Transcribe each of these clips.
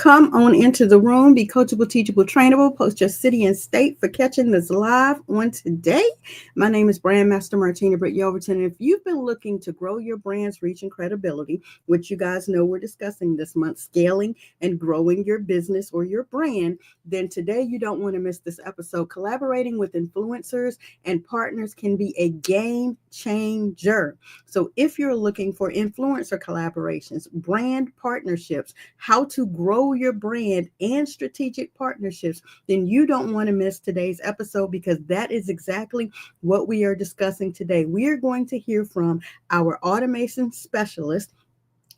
Come on into the room, be coachable, teachable, trainable. Post your city and state for catching this live on today. My name is Brand Master Martina Britt Yelverton. And if you've been looking to grow your brand's reach and credibility, which you guys know we're discussing this month, scaling and growing your business or your brand, then today you don't want to miss this episode. Collaborating with influencers and partners can be a game changer. So if you're looking for influencer collaborations, brand partnerships, how to grow your brand and strategic partnerships, then you don't want to miss today's episode, because that is exactly what we are discussing today. We are going to hear from our automation specialist.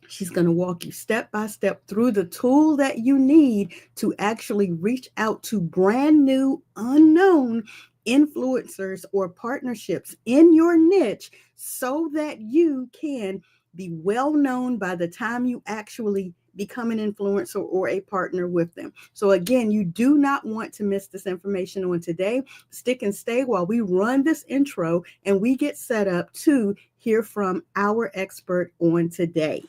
She's going to walk you step by step through the tool that you need to actually reach out to brand new, unknown influencers or partnerships in your niche so that you can be well known by the time you actually become an influencer or a partner with them. So again, you do not want to miss this information on today. Stick and stay while we run this intro and we get set up to hear from our expert on today.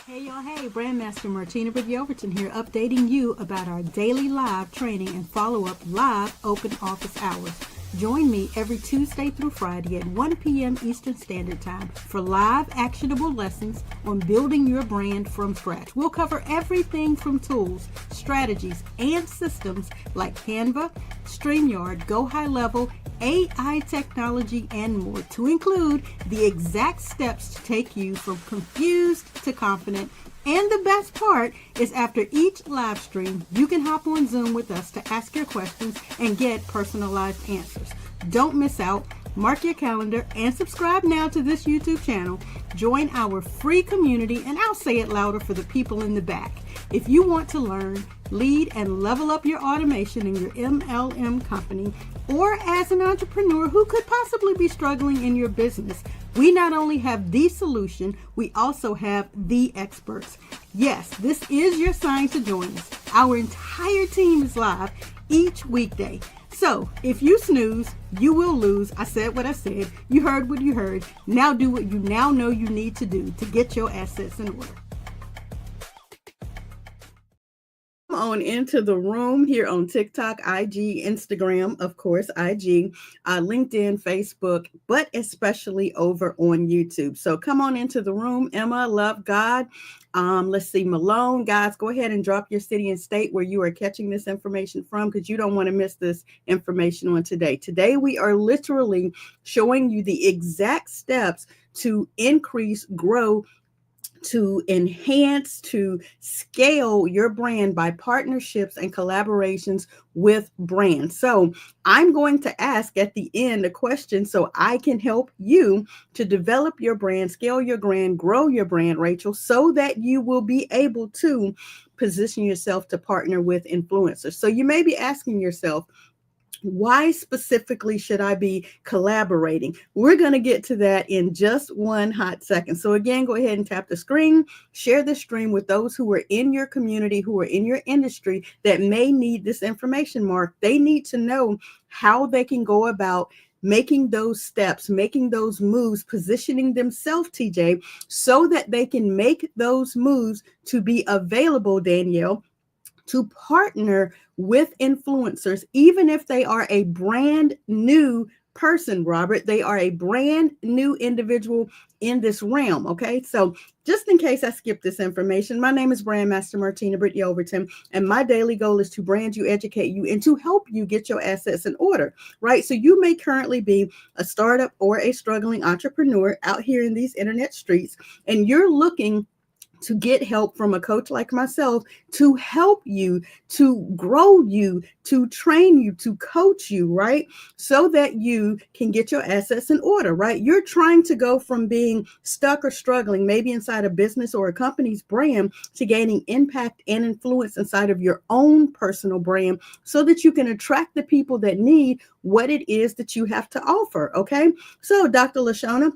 Hey y'all, hey, Brandmaster Martina Britt Yelverton here, updating you about our daily live training and follow-up live open office hours. Join me every Tuesday through Friday at 1 p.m. Eastern Standard Time for live actionable lessons on building your brand from scratch. We'll cover everything from tools, strategies, and systems like Canva, StreamYard, Go High Level, AI technology, and more, to include the exact steps to take you from confused to confident. And the best part is, after each live stream, you can hop on Zoom with us to ask your questions and get personalized answers. Don't miss out. Mark your calendar and subscribe now to this YouTube channel. Join our free community, and I'll say it louder for the people in the back. If you want to learn, lead, and level up your automation in your MLM company, or as an entrepreneur who could possibly be struggling in your business, we not only have the solution, we also have the experts. Yes, this is your sign to join us. Our entire team is live each weekday. So if you snooze, you will lose. I said what I said. You heard what you heard. Now do what you now know you need to do to get your assets in order. On into the room here on TikTok, IG, Instagram, of course, IG, LinkedIn, Facebook, but especially over on YouTube. So come on into the room. Emma, Love God. Let's see, Malone. Guys, go ahead and drop your city and state where you are catching this information from, because you don't want to miss this information on today. Today, we are literally showing you the exact steps to increase, grow, to enhance, to scale your brand by partnerships and collaborations with brands. So I'm going to ask at the end a question so I can help you to develop your brand, scale your brand, grow your brand, Rachel, so that you will be able to position yourself to partner with influencers. So you may be asking yourself, why specifically should I be collaborating? We're going to get to that in just one hot second. So again, go ahead and tap the screen, share the stream with those who are in your community, who are in your industry that may need this information, Mark. They need to know how they can go about making those steps, making those moves, positioning themselves, TJ, so that they can make those moves to be available, Danielle, to partner with influencers, even if they are a brand new person, Robert. They are a brand new individual in this realm. Okay, so just in case I skip this information, my name is Brandmaster Martina Britt Yelverton, and my daily goal is to brand you, educate you, and to help you get your assets in order, right? So you may currently be a startup or a struggling entrepreneur out here in these internet streets, and you're looking to get help from a coach like myself to help you, to grow you, to train you, to coach you, right? So that you can get your assets in order, right? You're trying to go from being stuck or struggling, maybe inside a business or a company's brand, to gaining impact and influence inside of your own personal brand so that you can attract the people that need what it is that you have to offer, okay? So, Dr. Lashona,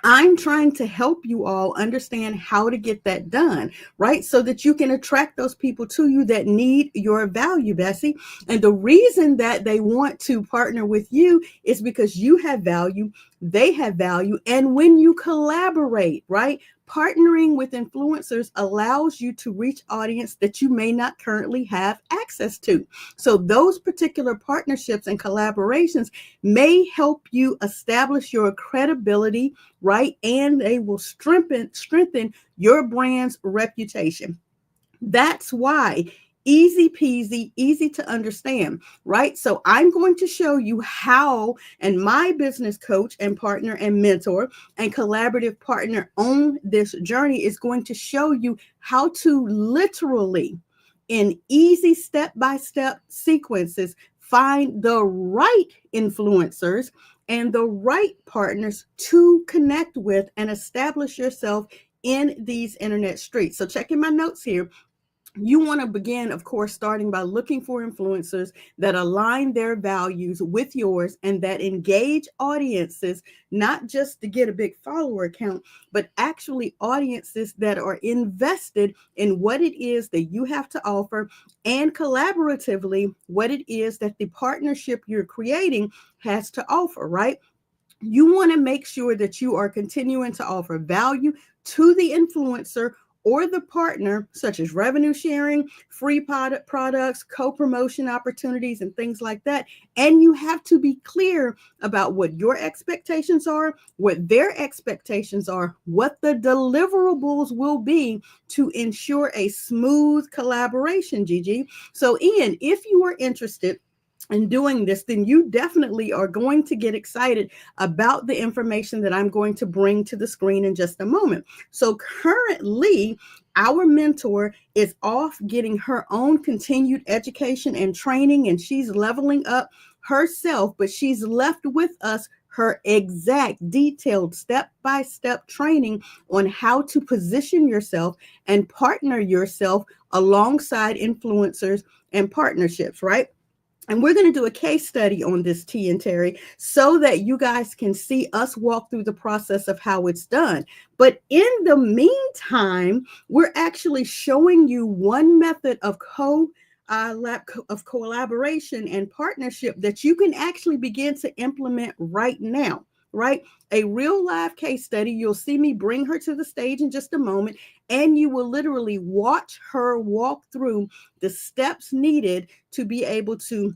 I'm trying to help you all understand how to get that done, right? So that you can attract those people to you that need your value, Bessie. And the reason that they want to partner with you is because you have value, they have value, and when you collaborate, right? Partnering with influencers allows you to reach audience that you may not currently have access to. So those particular partnerships and collaborations may help you establish your credibility, right? And they will strengthen your brand's reputation. That's why easy peasy, easy to understand, right? So I'm going to show you how, and my business coach and partner and mentor and collaborative partner on this journey is going to show you how to literally, in easy step-by-step sequences, find the right influencers and the right partners to connect with and establish yourself in these internet streets. So checking my notes here, you want to begin, of course, starting by looking for influencers that align their values with yours and that engage audiences, not just to get a big follower count, but actually audiences that are invested in what it is that you have to offer, and collaboratively what it is that the partnership you're creating has to offer, right? You want to make sure that you are continuing to offer value to the influencer or the partner, such as revenue sharing, free products, co-promotion opportunities, and things like that. And you have to be clear about what your expectations are, what their expectations are, what the deliverables will be to ensure a smooth collaboration, Gigi. So, Ian, if you are interested in doing this, then you definitely are going to get excited about the information that I'm going to bring to the screen in just a moment. So currently, our mentor is off getting her own continued education and training, and she's leveling up herself, but she's left with us her exact detailed step-by-step training on how to position yourself and partner yourself alongside influencers and partnerships, right? And we're going to do a case study on this, T and Terry, so that you guys can see us walk through the process of how it's done. But in the meantime, we're actually showing you one method of collaboration and partnership that you can actually begin to implement right now, right? A real live case study. You'll see me bring her to the stage in just a moment, and you will literally watch her walk through the steps needed to be able to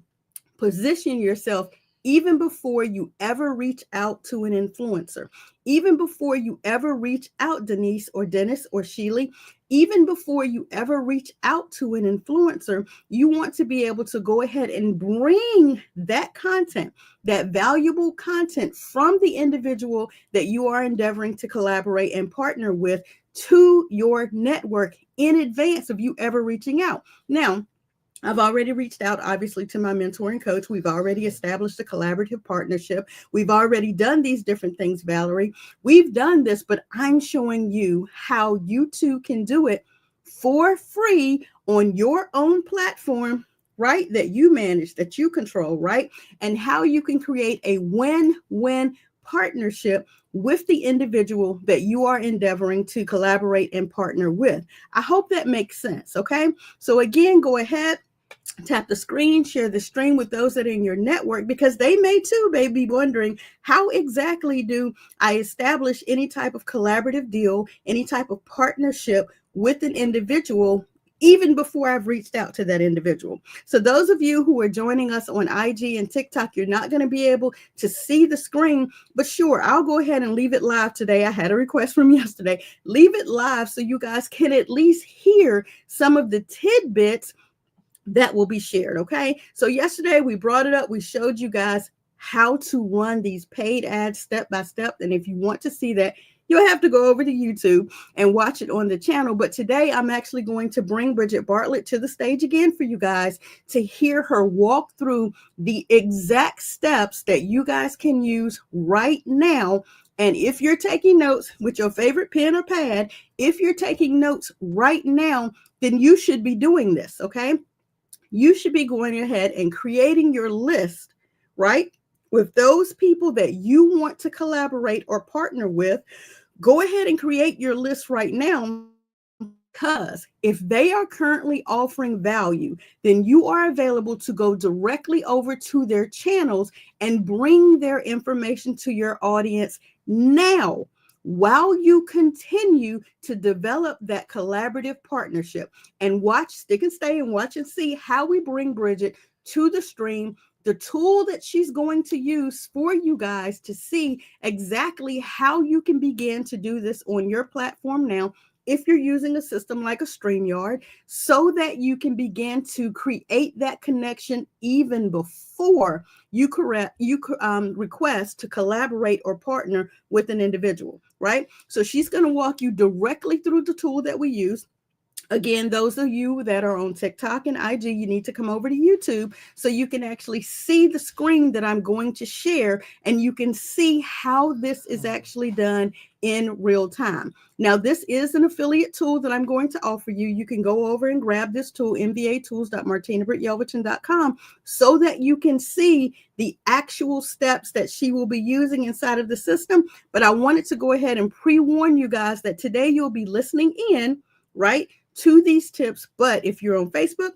position yourself even before you ever reach out to an influencer, even before you ever reach out, Denise or Dennis or Sheely, even before you ever reach out to an influencer, you want to be able to go ahead and bring that content, that valuable content from the individual that you are endeavoring to collaborate and partner with, to your network in advance of you ever reaching out. Now, I've already reached out, obviously, to my mentor and coach. We've already established a collaborative partnership. We've already done these different things, Valerie. We've done this, but I'm showing you how you too can do it for free on your own platform, right? That you manage, that you control, right? And how you can create a win-win partnership with the individual that you are endeavoring to collaborate and partner with. I hope that makes sense. Okay. So again, go ahead, tap the screen, share the stream with those that are in your network, because they may too may be wondering, how exactly do I establish any type of collaborative deal, any type of partnership with an individual, even before I've reached out to that individual. So those of you who are joining us on IG and TikTok, you're not going to be able to see the screen, but sure, I'll go ahead and leave it live today. I had a request from yesterday. Leave it live so you guys can at least hear some of the tidbits that will be shared. Okay. So yesterday we brought it up. We showed you guys how to run these paid ads step by step. And if you want to see that, you'll have to go over to YouTube and watch it on the channel. But today I'm actually going to bring Bridget Bartlett to the stage again for you guys to hear her walk through the exact steps that you guys can use right now. And if you're taking notes with your favorite pen or pad, if you're taking notes right now, then you should be doing this. Okay. You should be going ahead and creating your list, right? With those people that you want to collaborate or partner with. Go ahead and create your list right now, Because if they are currently offering value, then you are available to go directly over to their channels and bring their information to your audience now, while you continue to develop that collaborative partnership. And watch, stick and stay and watch and see how we bring Bridget to the stream, the tool that she's going to use for you guys to see exactly how you can begin to do this on your platform now, if you're using a system like a StreamYard, so that you can begin to create that connection even before you request to collaborate or partner with an individual, right? So she's going to walk you directly through the tool that we use. Again, those of you that are on TikTok and IG, you need to come over to YouTube so you can actually see the screen that I'm going to share, and you can see how this is actually done in real time. Now, this is an affiliate tool that I'm going to offer you. You can go over and grab this tool, mvatools.martinabrittyelverton.com, so that you can see the actual steps that she will be using inside of the system. But I wanted to go ahead and pre-warn you guys that today you'll be listening in, right, to these tips. But if you're on Facebook,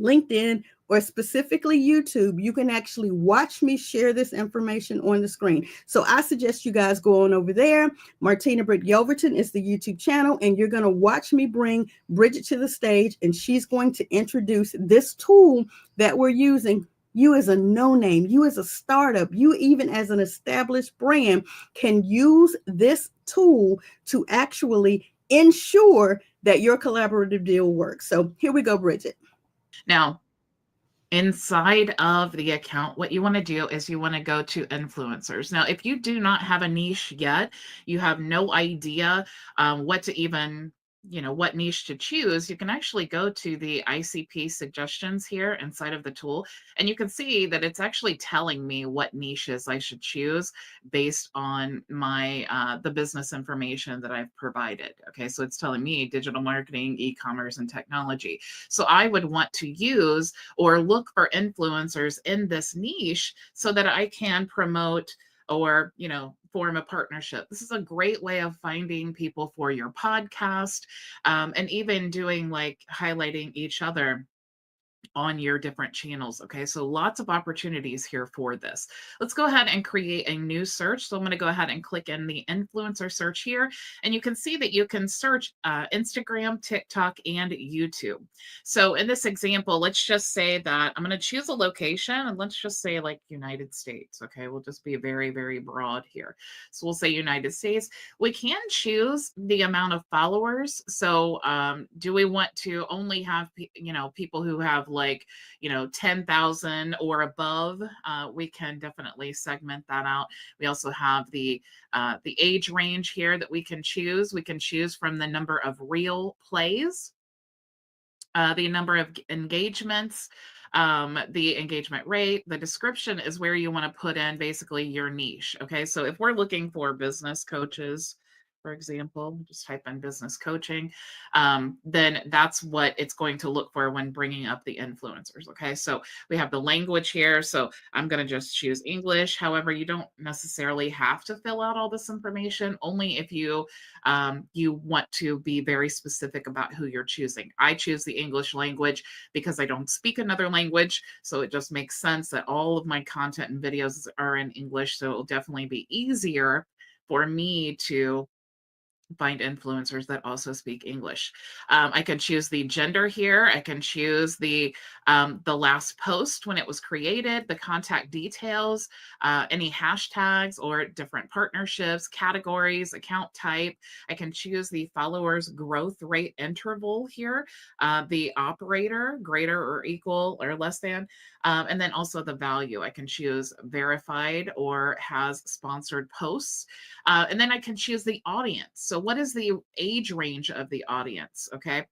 LinkedIn, or specifically YouTube, you can actually watch me share this information on the screen. So I suggest you guys go on over there. Martina Britt Yelverton is the YouTube channel, and you're going to watch me bring Bridget to the stage, and she's going to introduce this tool that we're using. You as a no-name, you as a startup, you even as an established brand can use this tool to actually ensure that your collaborative deal works. So here we go, Bridget. Now, inside of the account, what you want to do is you want to go to influencers. Now, if you do not have a niche yet, you have no idea what to even, what niche to choose, you can actually go to the ICP suggestions here inside of the tool, and you can see that it's actually telling me what niches I should choose based on my the business information that I've provided. Okay, so it's telling me digital marketing, e-commerce, and technology. So I would want to use or look for influencers in this niche so that I can promote or, form a partnership. This is a great way of finding people for your podcast, and even doing like highlighting each other on your different channels. Okay, so lots of opportunities here for this. Let's go ahead and create a new search. So I'm going to go ahead and click in the influencer search here, and you can see that you can search Instagram, TikTok, and YouTube. So in this example, let's just say that I'm going to choose a location, and let's just say like United States. Okay, we'll just be very, very broad here. So we'll say United States. We can choose the amount of followers. So do we want to only have people who have like 10,000 or above? We can definitely segment that out. We also have the age range here that we can choose. We can choose from the number of real plays, the number of engagements, the engagement rate. The description is where you want to put in basically your niche. Okay, so if we're looking for business coaches, for example, just type in business coaching, then that's what it's going to look for when bringing up the influencers. Okay, so we have the language here. So I'm going to just choose English. However, you don't necessarily have to fill out all this information, only if you want to be very specific about who you're choosing. I choose the English language because I don't speak another language. So it just makes sense that all of my content and videos are in English. So it'll definitely be easier for me to find influencers that also speak English. I can choose the gender here. I can choose the last post when it was created, the contact details, any hashtags or different partnerships, categories, account type. I can choose the followers growth rate interval here, the operator, greater or equal or less than, and then also the value. I can choose verified or has sponsored posts. And then I can choose the audience. So what is the age range of the audience? Okay.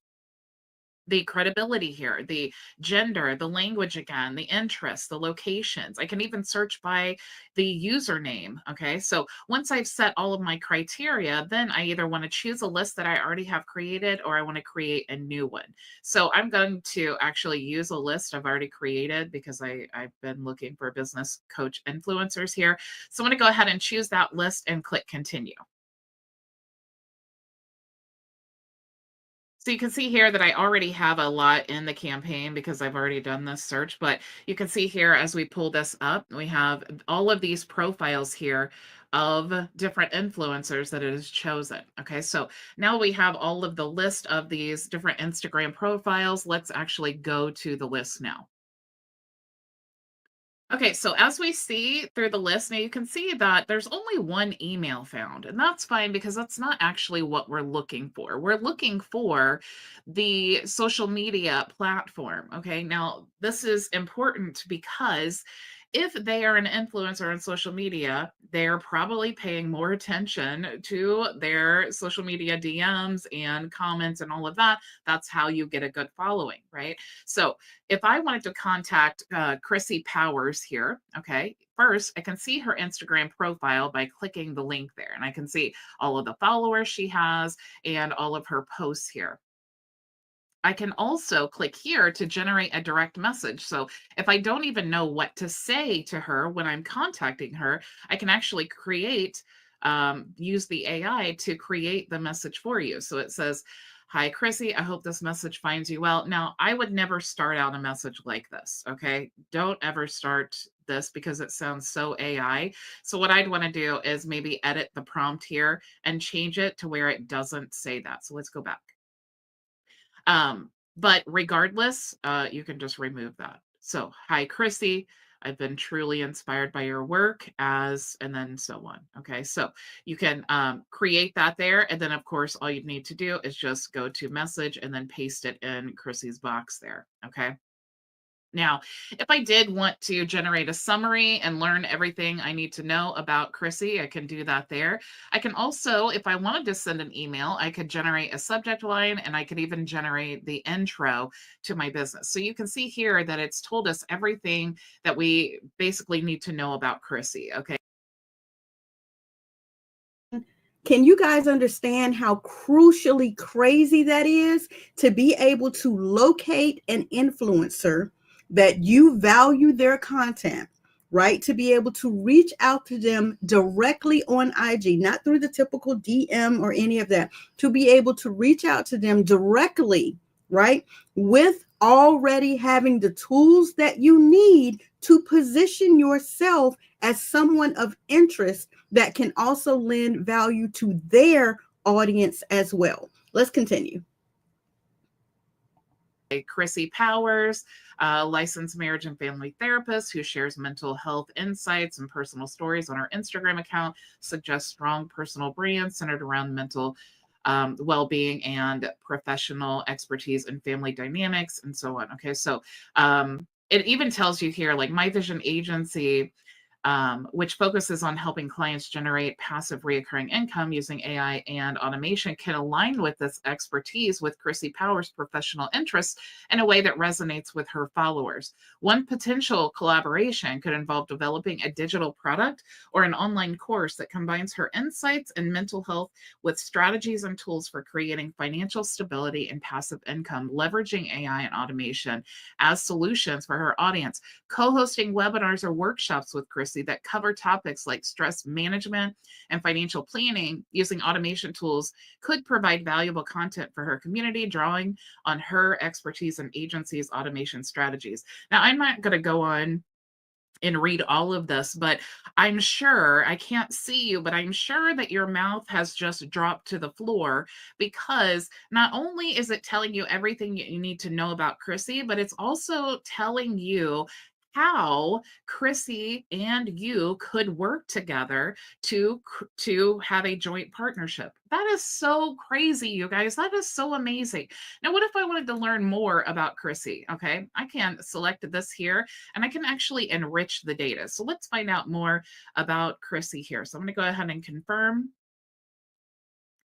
The credibility here, the gender, the language again, the interests, the locations. I can even search by the username. Okay. So once I've set all of my criteria, then I either want to choose a list that I already have created or I want to create a new one. So I'm going to actually use a list I've already created because I've been looking for business coach influencers here. So I'm going to go ahead and choose that list and click continue. So you can see here that I already have a lot in the campaign because I've already done this search, but you can see here as we pull this up, we have all of these profiles here of different influencers that it has chosen. Okay, so now we have all of the list of these different Instagram profiles. Let's actually go to the list now. Okay, so as we see through the list, now you can see that there's only one email found, and that's fine because that's not actually what we're looking for. We're looking for the social media platform. Okay, now this is important because if they are an influencer on social media, they're probably paying more attention to their social media DMs and comments and all of that. That's how you get a good following, right? So if I wanted to contact Chrissy Powers here, okay, first I can see her Instagram profile by clicking the link there, and I can see all of the followers she has and all of her posts here. I can also click here to generate a direct message. So if I don't even know what to say to her when I'm contacting her, I can actually use the AI to create the message for you. So it says, "Hi, Chrissy, I hope this message finds you well." Now, I would never start out a message like this, okay? Don't ever start this because it sounds so AI. So what I'd want to do is maybe edit the prompt here and change it to where it doesn't say that. So let's go back. But regardless, you can just remove that. So, hi, Chrissy. I've been truly inspired by your work as, and then so on. Okay. So you can create that there. And then, of course, all you need to do is just go to message and then paste it in Chrissy's box there. Okay. Now, if I did want to generate a summary and learn everything I need to know about Chrissy, I can do that there. I can also, if I wanted to send an email, I could generate a subject line and I could even generate the intro to my business. So you can see here that it's told us everything that we basically need to know about Chrissy. Okay. Can you guys understand how crucially crazy that is to be able to locate an influencer that you value their content, right? To be able to reach out to them directly on IG, not through the typical DM or any of that, to be able to reach out to them directly, right? With already having the tools that you need to position yourself as someone of interest that can also lend value to their audience as well. Let's continue. Chrissy Powers, a licensed marriage and family therapist who shares mental health insights and personal stories on her Instagram account, suggests strong personal brands centered around mental well-being and professional expertise in family dynamics and so on. Okay, so it even tells you here, like My Vision Agency, which focuses on helping clients generate passive reoccurring income using AI and automation, can align with this expertise with Chrissy Powers' professional interests in a way that resonates with her followers. One potential collaboration could involve developing a digital product or an online course that combines her insights in mental health with strategies and tools for creating financial stability and passive income, leveraging AI and automation as solutions for her audience. Co-hosting webinars or workshops with Chrissy that cover topics like stress management and financial planning using automation tools could provide valuable content for her community, drawing on her expertise in agencies' automation strategies. Now, I'm not going to go on and read all of this, but I'm sure, I can't see you, but I'm sure that your mouth has just dropped to the floor because not only is it telling you everything you need to know about Chrissy, but it's also telling you how Chrissy and you could work together to have a joint partnership. That is so crazy, you guys. That is so amazing. Now, what if I wanted to learn more about Chrissy? Okay, I can select this here and I can actually enrich the data. So let's find out more about Chrissy here. So I'm going to go ahead and confirm.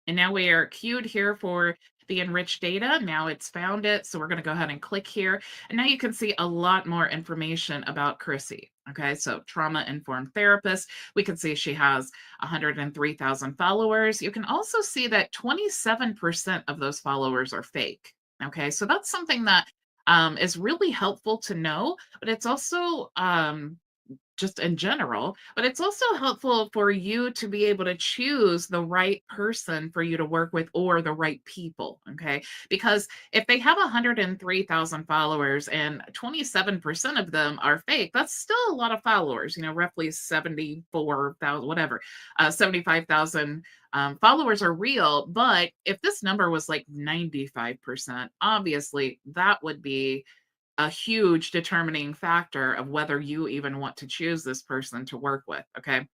And now we are queued here for the enriched data. Now it's found it. So we're going to go ahead and click here. And now you can see a lot more information about Chrissy. Okay, so trauma-informed therapist. We can see she has 103,000 followers. You can also see that 27% of those followers are fake. Okay, so that's something that is really helpful to know, but it's also just in general, but it's also helpful for you to be able to choose the right person for you to work with or the right people. Okay. Because if they have 103,000 followers and 27% of them are fake, that's still a lot of followers, roughly 74,000, whatever, 75,000 followers are real. But if this number was like 95%, obviously that would be a huge determining factor of whether you even want to choose this person to work with. Okay.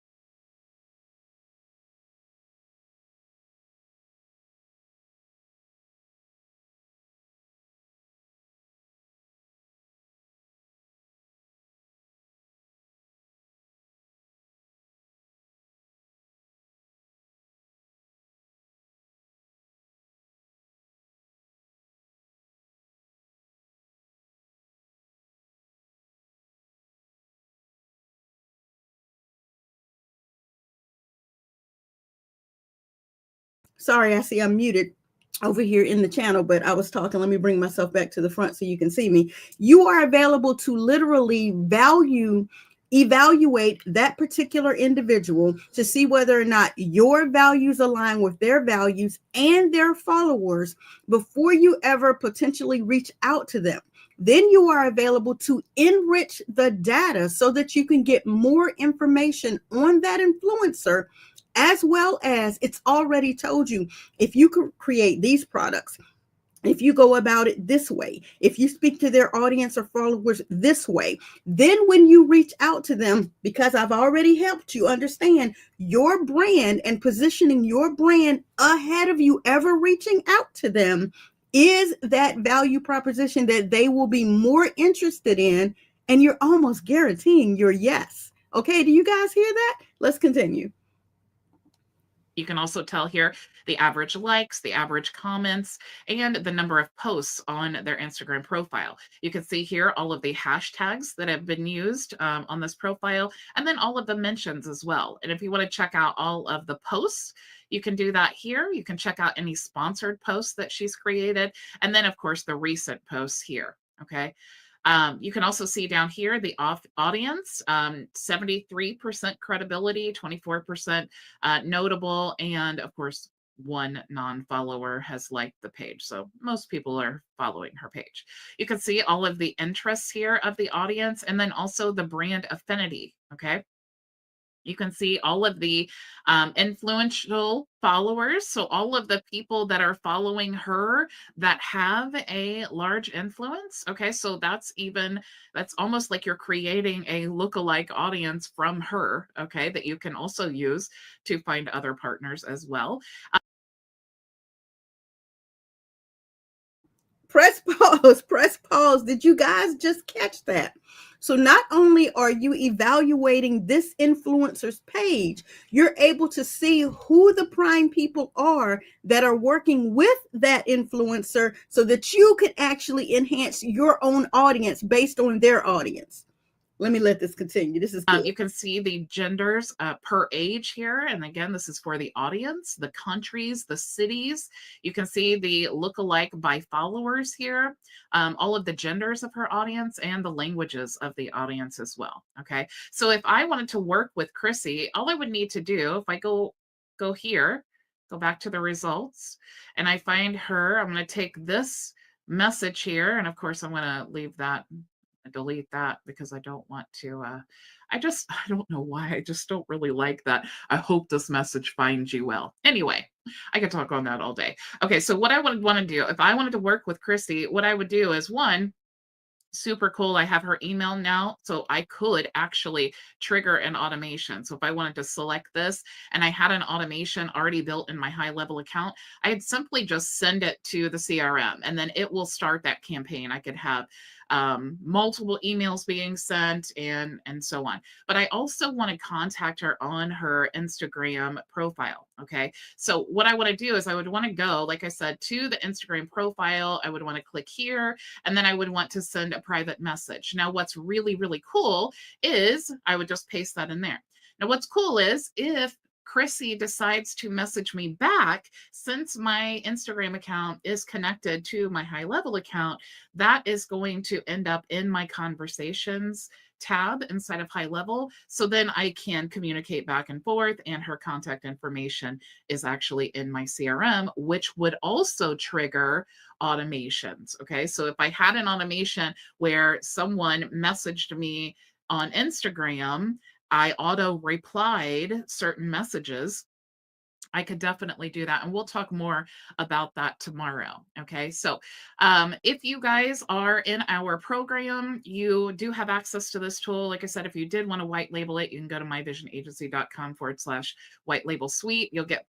Sorry, I see I'm muted over here in the channel, but I was talking. Let me bring myself back to the front so you can see me. You are available to literally evaluate that particular individual to see whether or not your values align with their values and their followers before you ever potentially reach out to them. Then you are available to enrich the data so that you can get more information on that influencer, as well as it's already told you if you could create these products, if you go about it this way, if you speak to their audience or followers this way, then when you reach out to them, because I've already helped you understand your brand and positioning your brand ahead of you ever reaching out to them, is that value proposition that they will be more interested in, and you're almost guaranteeing your yes. Okay, do you guys hear that? Let's continue. You can also tell here the average likes, the average comments, and the number of posts on their Instagram profile. You can see here all of the hashtags that have been used on this profile, and then all of the mentions as well. And if you want to check out all of the posts, you can do that here. You can check out any sponsored posts that she's created, and then, of course, the recent posts here. Okay. You can also see down here the audience, 73% credibility, 24% notable, and of course, one non-follower has liked the page. So most people are following her page. You can see all of the interests here of the audience, and then also the brand affinity. Okay. You can see all of the influential followers. So, all of the people that are following her that have a large influence. Okay. So, that's almost like you're creating a lookalike audience from her. Okay. That you can also use to find other partners as well. Press pause, press pause. Did you guys just catch that? So, not only are you evaluating this influencer's page, you're able to see who the prime people are that are working with that influencer so that you can actually enhance your own audience based on their audience. Let me let this continue. This is good. You can see the genders per age here. And again, this is for the audience, the countries, the cities. You can see the lookalike by followers here, all of the genders of her audience and the languages of the audience as well. Okay. So if I wanted to work with Chrissy, all I would need to do, if I go here, go back to the results, and I find her, I'm going to take this message here. And of course, I'm going to leave that, delete that, because I don't want to I don't know why, I just don't really like that. I hope this message finds you well. Anyway, I could talk on that all day. Okay, so what I would want to do if I wanted to work with Christy, what I would do is, one, super cool, I have her email now, so I could actually trigger an automation. So if I wanted to select this and I had an automation already built in my high level account, I'd simply just send it to the CRM and then it will start that campaign. I could have multiple emails being sent and so on. But I also want to contact her on her Instagram profile. Okay. So what I want to do is I would want to go, like I said, to the Instagram profile. I would want to click here, and then I would want to send a private message. Now, what's really, really cool is I would just paste that in there. Now, what's cool is if Chrissy decides to message me back, since my Instagram account is connected to my high level account, that is going to end up in my conversations tab inside of high level. So then I can communicate back and forth, and her contact information is actually in my CRM, which would also trigger automations. Okay. So if I had an automation where someone messaged me on Instagram, I auto replied certain messages, I could definitely do that. And we'll talk more about that tomorrow. Okay. So, if you guys are in our program, you do have access to this tool. Like I said, if you did want to white label it, you can go to myvisionagency.com/white label suite. You'll get.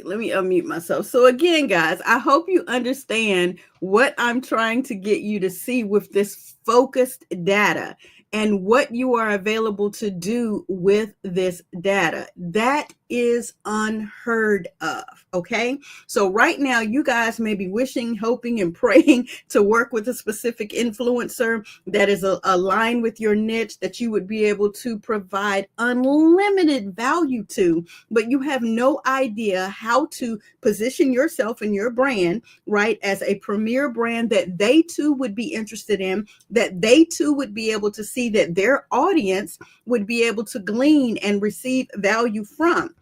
Let me unmute myself. So again, guys, I hope you understand what I'm trying to get you to see with this focused data and what you are available to do with this data. That is unheard of. Okay. So right now, you guys may be wishing, hoping, and praying to work with a specific influencer that is aligned with your niche, that you would be able to provide unlimited value to, but you have no idea how to position yourself and your brand, right, as a premier brand that they too would be interested in, that they too would be able to see, that their audience would be able to glean and receive value from.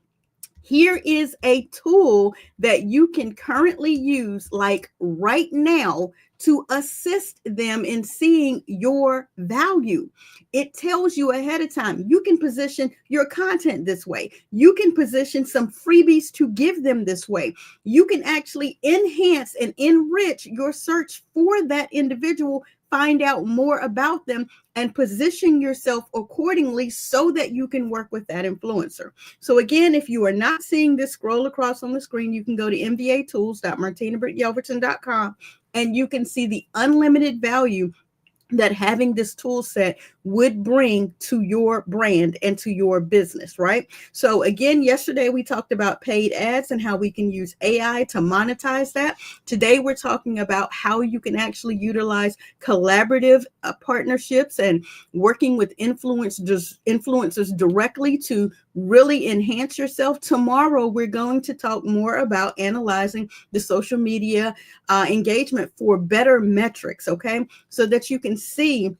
Here is a tool that you can currently use, like right now, to assist them in seeing your value. It tells you ahead of time. You can position your content this way. You can position some freebies to give them this way. You can actually enhance and enrich your search for that individual, find out more about them, and position yourself accordingly so that you can work with that influencer. So again, if you are not seeing this scroll across on the screen, you can go to mvatools.martinabrittYelverton.com and you can see the unlimited value that having this tool set would bring to your brand and to your business, right? So again, yesterday we talked about paid ads and how we can use AI to monetize that. Today we're talking about how you can actually utilize collaborative partnerships and working with influencers directly to really enhance yourself. Tomorrow we're going to talk more about analyzing the social media engagement for better metrics, okay? So that you can see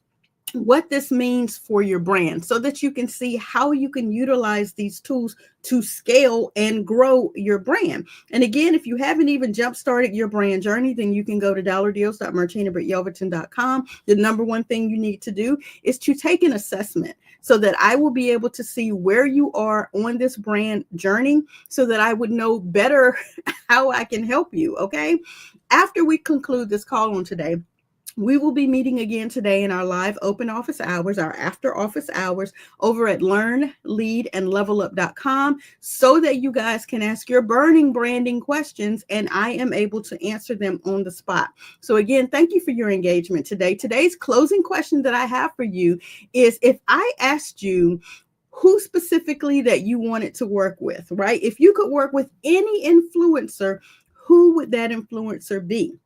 what this means for your brand, so that you can see how you can utilize these tools to scale and grow your brand. And again, if you haven't even jump started your brand journey, then you can go to dollardeals.martinabrittYelverton.com. The number one thing you need to do is to take an assessment so that I will be able to see where you are on this brand journey, so that I would know better how I can help you. Okay. After we conclude this call on today, we will be meeting again today in our live open office hours, our after office hours, over at learnleadandlevelup.com, so that you guys can ask your burning branding questions and I am able to answer them on the spot. So again, thank you for your engagement today. Today's closing question that I have for you is, if I asked you who specifically that you wanted to work with, right? If you could work with any influencer, who would that influencer be?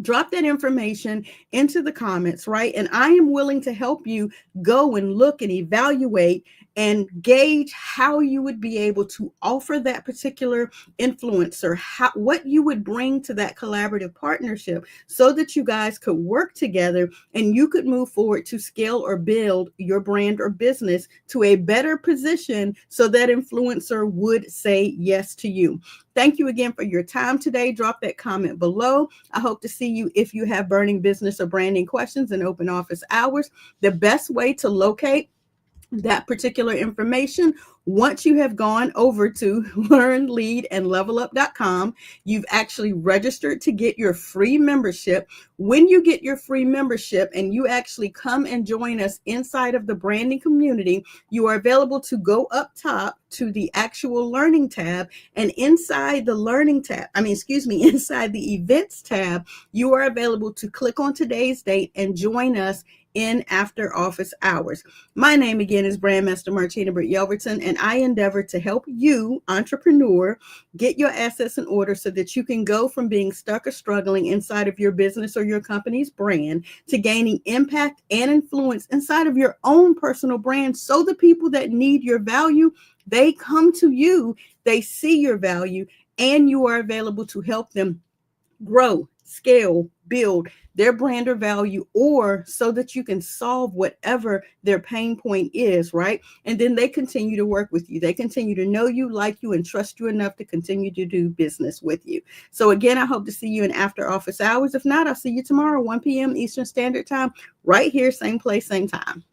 Drop that information into the comments, right? And I am willing to help you go and look and evaluate and gauge how you would be able to offer that particular influencer, what you would bring to that collaborative partnership, so that you guys could work together and you could move forward to scale or build your brand or business to a better position, so that influencer would say yes to you. Thank you again for your time today. Drop that comment below. I hope to see you if you have burning business or branding questions in open office hours. The best way to locate that particular information, once you have gone over to learnleadandlevelup.com, you've actually registered to get your free membership. When you get your free membership and you actually come and join us inside of the branding community, you are available to go up top to the actual learning tab, and inside the inside the events tab, you are available to click on today's date and join us in after office hours. My name again is Brandmaster Martina Britt Yelverton, and I endeavor to help you, entrepreneur, get your assets in order so that you can go from being stuck or struggling inside of your business or your company's brand to gaining impact and influence inside of your own personal brand, so the people that need your value, they come to you, they see your value, and you are available to help them grow, scale, build their brand or value, or so that you can solve whatever their pain point is, right? And then they continue to work with you. They continue to know you, like you, and trust you enough to continue to do business with you. So again, I hope to see you in after office hours. If not, I'll see you tomorrow, 1 p.m. Eastern Standard Time, right here, same place, same time.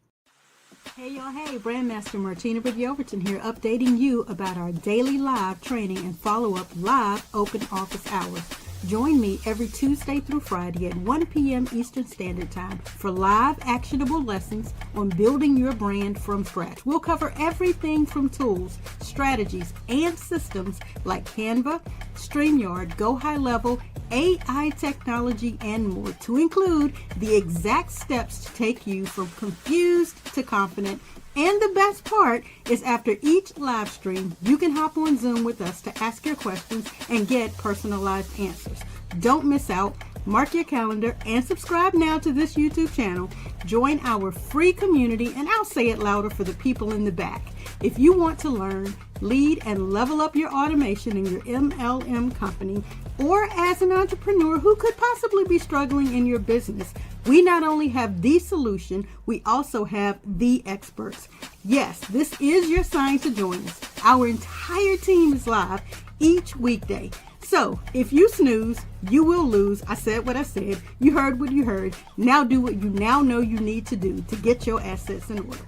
Hey y'all, hey, Brandmaster Martina Britt-Overton here, updating you about our daily live training and follow-up live open office hours. Join me every Tuesday through Friday at 1 p.m. Eastern Standard Time for live actionable lessons on building your brand from scratch. We'll cover everything from tools, strategies, and systems like Canva, StreamYard, Go High Level, AI technology, and more, to include the exact steps to take you from confused to confident. And the best part is, after each live stream, you can hop on Zoom with us to ask your questions and get personalized answers. Don't miss out. Mark your calendar and subscribe now to this YouTube channel. Join our free community, and I'll say it louder for the people in the back. If you want to learn, lead, and level up your automation in your MLM company, or as an entrepreneur who could possibly be struggling in your business, we not only have the solution, we also have the experts. Yes, this is your sign to join us. Our entire team is live each weekday. So if you snooze, you will lose. I said what I said. You heard what you heard. Now do what you now know you need to do to get your assets in order.